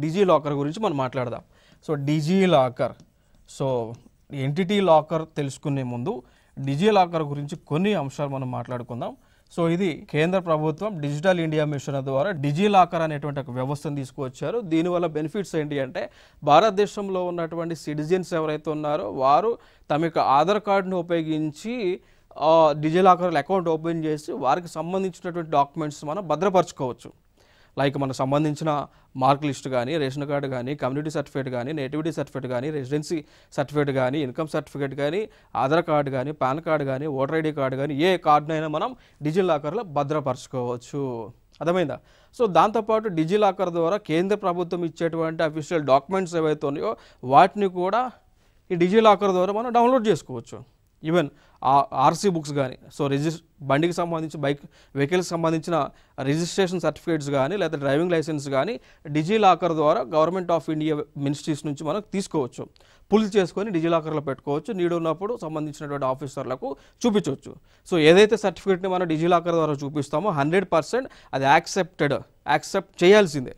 Digi locker గురించి మనం మాట్లాడదాం. So DigiLocker, so entity locker తెలుసుకునే ముందు డిజీ లాకర్ గురించి కొన్ని అంశాలు మనం మాట్లాడుకుందాం. సో ఇది కేంద్ర ప్రభుత్వం డిజిటల్ ఇండియా మిషన్ ద్వారా డిజీ లాకర్ అనేటువంటి ఒక వ్యవస్థను తీసుకువచ్చారు. దీనివల్ల బెనిఫిట్స్ ఏంటి అంటే భారతదేశంలో ఉన్నటువంటి సిటిజన్స్ ఎవరైతే ఉన్నారో వారు తమ యొక్క ఆధార్ కార్డును ఉపయోగించి డిజీ లాకర్ అకౌంట్ ఓపెన్ చేసి వారికి సంబంధించినటువంటి డాక్యుమెంట్స్ మనం భద్రపరచుకోవచ్చు. లైక్ మనకు సంబంధించిన మార్క్ లిస్ట్ కానీ, రేషన్ కార్డు కానీ, కమ్యూనిటీ సర్టిఫికేట్ కానీ, నేటివిటీ సర్టిఫికేట్ కానీ, రెసిడెన్సీ సర్టిఫికేట్ కానీ, ఇన్కమ్ సర్టిఫికేట్ కానీ, ఆధార్ కార్డు కానీ, పాన్ కార్డు కానీ, ఓటర్ ఐడి కార్డు కానీ, ఏ కార్డునైనా మనం డిజీ లాకర్లో భద్రపరచుకోవచ్చు. అర్థమైందా? సో దాంతోపాటు డిజీ లాకర్ ద్వారా కేంద్ర ప్రభుత్వం ఇచ్చేటువంటి అఫీషియల్ డాక్యుమెంట్స్ ఏవైతే ఉన్నాయో వాటిని కూడా ఈ డిజీ లాకర్ ద్వారా మనం డౌన్లోడ్ చేసుకోవచ్చు. ఈవెన్ ఆర్సీ బుక్స్ కానీ, సో బండికి సంబంధించి వెహికల్కి సంబంధించిన రిజిస్ట్రేషన్ సర్టిఫికేట్స్ కానీ లేదా డ్రైవింగ్ లైసెన్స్ కానీ డిజీ లాకర్ ద్వారా గవర్నమెంట్ ఆఫ్ ఇండియా మినిస్ట్రీస్ నుంచి మనం తీసుకోవచ్చు, పుల్ చేసుకొని డిజీ లాకర్లో పెట్టుకోవచ్చు. నీడు ఉన్నప్పుడు సంబంధించినటువంటి ఆఫీసర్లకు చూపించవచ్చు. సో ఏదైతే సర్టిఫికేట్ని మనం డిజీ లాకర్ ద్వారా చూపిస్తామో 100% అది యాక్సెప్ట్ చేయాల్సిందే.